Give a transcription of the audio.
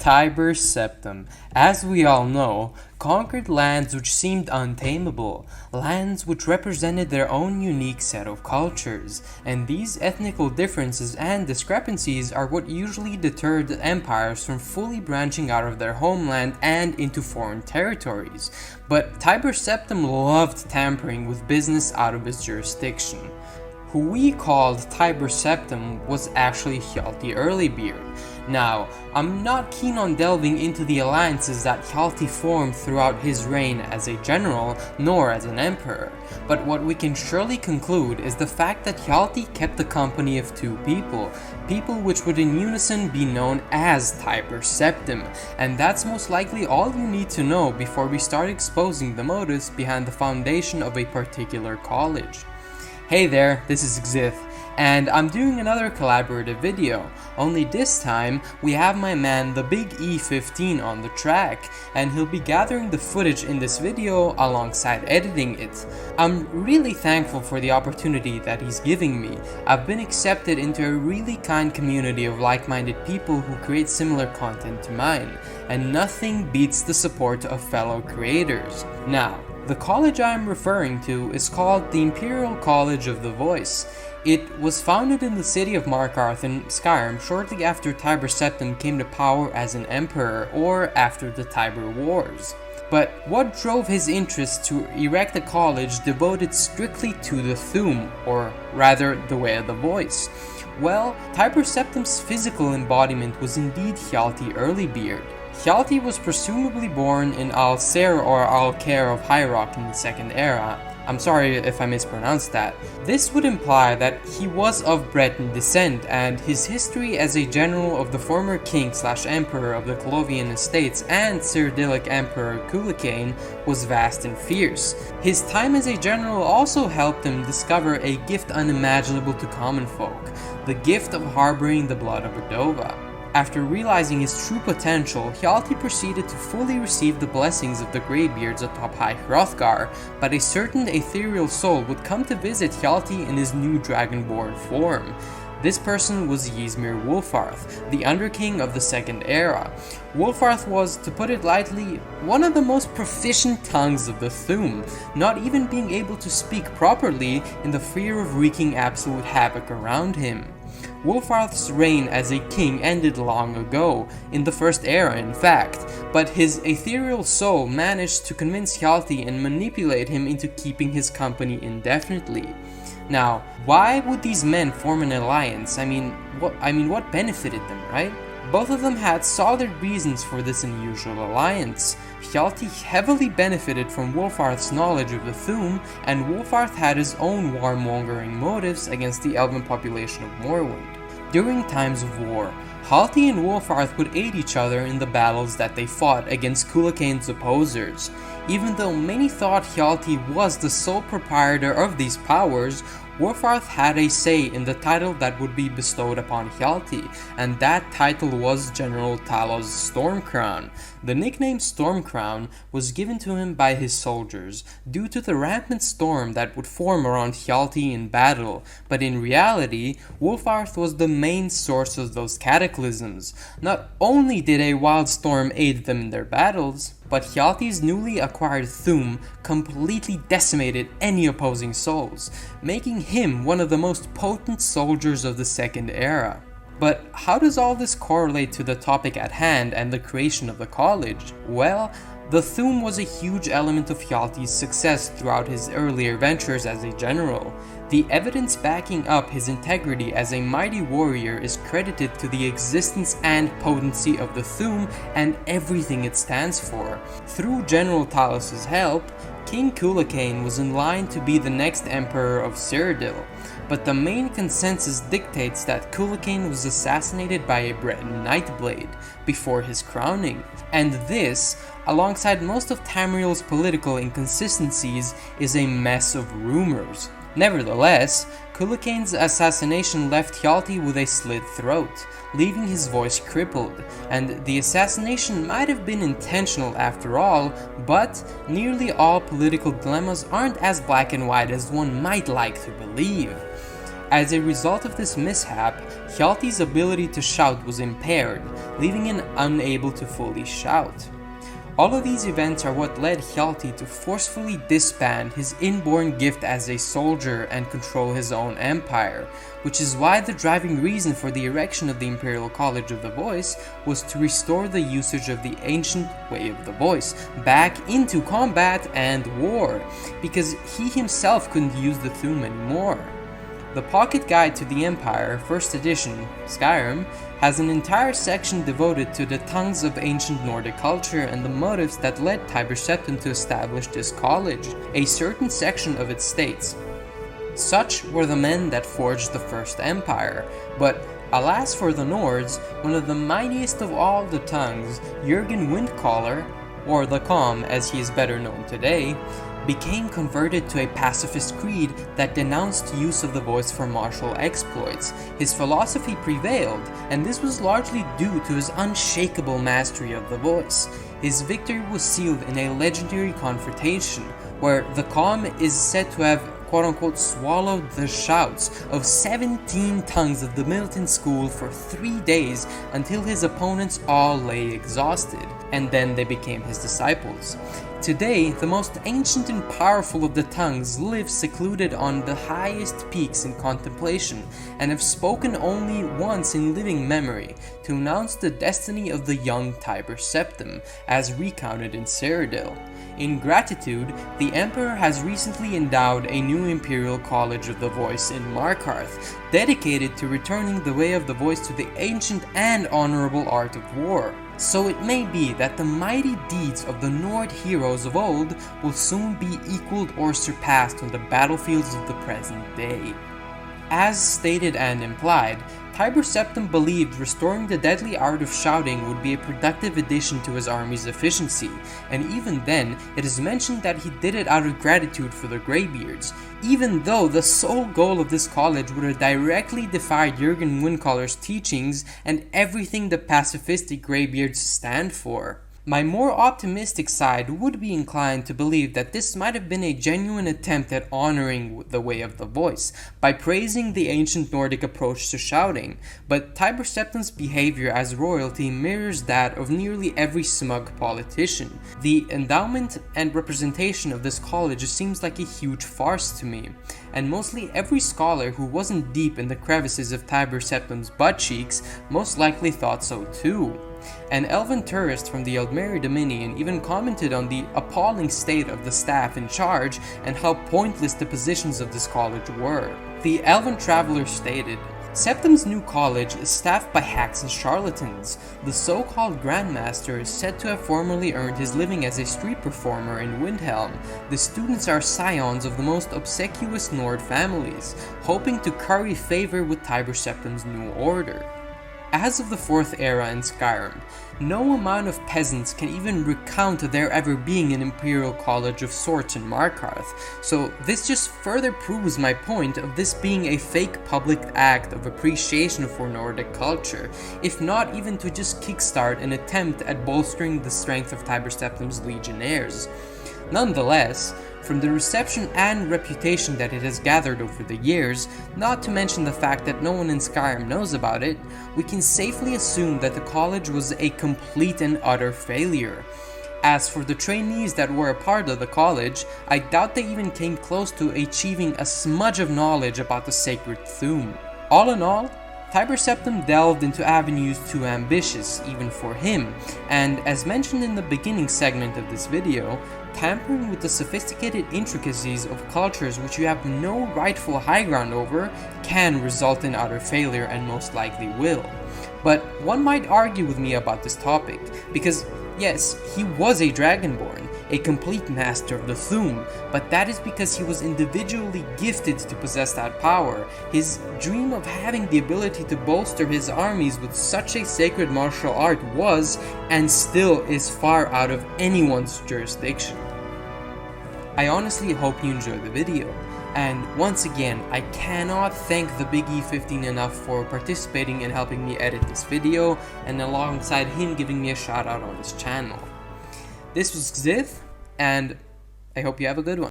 Tiber Septim, as we all know, conquered lands which seemed untamable, lands which represented their own unique set of cultures, and these ethnical differences and discrepancies are what usually deterred empires from fully branching out of their homeland and into foreign territories. But Tiber Septim loved tampering with business out of his jurisdiction. Who we called Tiber Septim was actually Ft.TheBigE15. Now, I'm not keen on delving into the alliances that Ft. formed throughout his reign as a general, nor as an emperor, but what we can surely conclude is the fact that Ft. kept the company of two people which would in unison be known as Tiber Septim, and that's most likely all you need to know before we start exposing the motives behind the foundation of a particular college. Hey there, this is Xith, and I'm doing another collaborative video, only this time we have my man @TheBigE15 on the track, and he'll be gathering the footage in this video alongside editing it. I'm really thankful for the opportunity that he's giving me. I've been accepted into a really kind community of like-minded people who create similar content to mine, and nothing beats the support of fellow creators. Now, the college I am referring to is called the Imperial College of the Voice. It was founded in the city of Markarth in Skyrim shortly after Tiber Septim came to power as an emperor, or after the Tiber Wars. But what drove his interest to erect a college devoted strictly to the Thu'um, or rather the way of the voice? Well, Tiber Septim's physical embodiment was indeed Ft.TheBigE15. Ft. was presumably born in Al-Ser or Al-Khair of High Rock in the Second Era. I'm sorry if I mispronounced that. This would imply that he was of Breton descent, and his history as a general of the former king/emperor of the Colovian Estates and Cyrodiilic Emperor Cuchulainn was vast and fierce. His time as a general also helped him discover a gift unimaginable to common folk, the gift of harboring the blood of Redova. After realizing his true potential, Ft. proceeded to fully receive the blessings of the Greybeards atop High Hrothgar, but a certain ethereal soul would come to visit Ft. in his new dragonborn form. This person was Ysmir Wulfarth, the Underking of the Second Era. Wulfarth was, to put it lightly, one of the most proficient tongues of the Thu'um, not even being able to speak properly in the fear of wreaking absolute havoc around him. Wulfarth's reign as a king ended long ago, in the First Era in fact, but his ethereal soul managed to convince Ft. and manipulate him into keeping his company indefinitely. Now, why would these men form an alliance? I mean, what benefited them, right? Both of them had solid reasons for this unusual alliance. Ft. heavily benefited from Wulfarth's knowledge of the Thu'um, and Wulfarth had his own warmongering motives against the elven population of Morrowind. During times of war, Ft. and Wulfarth would aid each other in the battles that they fought against Cuchulainn's opposers. Even though many thought Ft. was the sole proprietor of these powers, Wulfarth had a say in the title that would be bestowed upon Ft., and that title was General Talos Stormcrown. The nickname Stormcrown was given to him by his soldiers due to the rampant storm that would form around Ft. in battle, but in reality, Wulfarth was the main source of those cataclysms. Not only did a wild storm aid them in their battles, but Ft.'s newly acquired Thu'um completely decimated any opposing souls, making him one of the most potent soldiers of the Second Era. But how does all this correlate to the topic at hand and the creation of the college? Well, the Thu'um was a huge element of Ft.'s success throughout his earlier ventures as a general. The evidence backing up his integrity as a mighty warrior is credited to the existence and potency of the Thu'um and everything it stands for. Through General Talos' help, King Cuchulainn was in line to be the next emperor of Cyrodiil, but the main consensus dictates that Cuchulainn was assassinated by a Breton Nightblade before his crowning, and this, alongside most of Tamriel's political inconsistencies, is a mess of rumors. Nevertheless, Cuchulainn's assassination left Ft. with a slit throat, leaving his voice crippled, and the assassination might have been intentional after all, but nearly all political dilemmas aren't as black and white as one might like to believe. As a result of this mishap, Hjalti's ability to shout was impaired, leaving him unable to fully shout. All of these events are what led Hjalti to forcefully disband his inborn gift as a soldier and control his own empire, which is why the driving reason for the erection of the Imperial College of the Voice was to restore the usage of the ancient way of the voice back into combat and war, because he himself couldn't use the Thu'um anymore. The Pocket Guide to the Empire, 1st edition, Skyrim, has an entire section devoted to the tongues of ancient Nordic culture and the motives that led Tiber Septim to establish this college. A certain section of it states, "Such were the men that forged the first empire, but alas for the Nords, one of the mightiest of all the tongues, Jürgen Windcaller, or the Calm as he is better known today, became converted to a pacifist creed that denounced use of the voice for martial exploits. His philosophy prevailed, and this was largely due to his unshakable mastery of the voice. His victory was sealed in a legendary confrontation, where the Calm is said to have quote-unquote swallowed the shouts of 17 tongues of the militant school for 3 days until his opponents all lay exhausted, and then they became his disciples. Today, the most ancient and powerful of the tongues live secluded on the highest peaks in contemplation, and have spoken only once in living memory to announce the destiny of the young Tiber Septim, as recounted in Cyrodiil. In gratitude, the Emperor has recently endowed a new Imperial College of the Voice in Markarth, dedicated to returning the way of the voice to the ancient and honorable art of war. So it may be that the mighty deeds of the Nord heroes of old will soon be equaled or surpassed on the battlefields of the present day. As stated and implied, Tiber Septim believed restoring the deadly art of shouting would be a productive addition to his army's efficiency, and even then, it is mentioned that he did it out of gratitude for the Greybeards, even though the sole goal of this college would have directly defied Jürgen Windcaller's teachings and everything the pacifistic Greybeards stand for. My more optimistic side would be inclined to believe that this might have been a genuine attempt at honoring the way of the voice, by praising the ancient Nordic approach to shouting, but Tiber Septim's behavior as royalty mirrors that of nearly every smug politician. The endowment and representation of this college seems like a huge farce to me, and mostly every scholar who wasn't deep in the crevices of Tiber Septim's butt cheeks most likely thought so too. An elven tourist from the Eldmeri Dominion even commented on the appalling state of the staff in charge and how pointless the positions of this college were. The elven traveler stated, "Septim's new college is staffed by hacks and charlatans. The so-called Grandmaster is said to have formerly earned his living as a street performer in Windhelm. The students are scions of the most obsequious Nord families, hoping to curry favor with Tiber Septim's new order." As of the 4th era in Skyrim, no amount of peasants can even recount there ever being an Imperial College of sorts in Markarth, so this just further proves my point of this being a fake public act of appreciation for Nordic culture, if not even to just kickstart an attempt at bolstering the strength of Tiber Septim's legionnaires. Nonetheless, from the reception and reputation that it has gathered over the years, not to mention the fact that no one in Skyrim knows about it, we can safely assume that the college was a complete and utter failure. As for the trainees that were a part of the college, I doubt they even came close to achieving a smudge of knowledge about the sacred Thu'um. All in all, Tiber Septim delved into avenues too ambitious, even for him, and as mentioned in the beginning segment of this video, tampering with the sophisticated intricacies of cultures which you have no rightful high ground over can result in utter failure, and most likely will. But one might argue with me about this topic, because yes, he was a Dragonborn, a complete master of the Thu'um, but that is because he was individually gifted to possess that power. His dream of having the ability to bolster his armies with such a sacred martial art was, and still is, far out of anyone's jurisdiction. I honestly hope you enjoyed the video, and once again, I cannot thank TheBigE15 enough for participating and helping me edit this video, and alongside him giving me a shout out on his channel. This was Xith, and I hope you have a good one.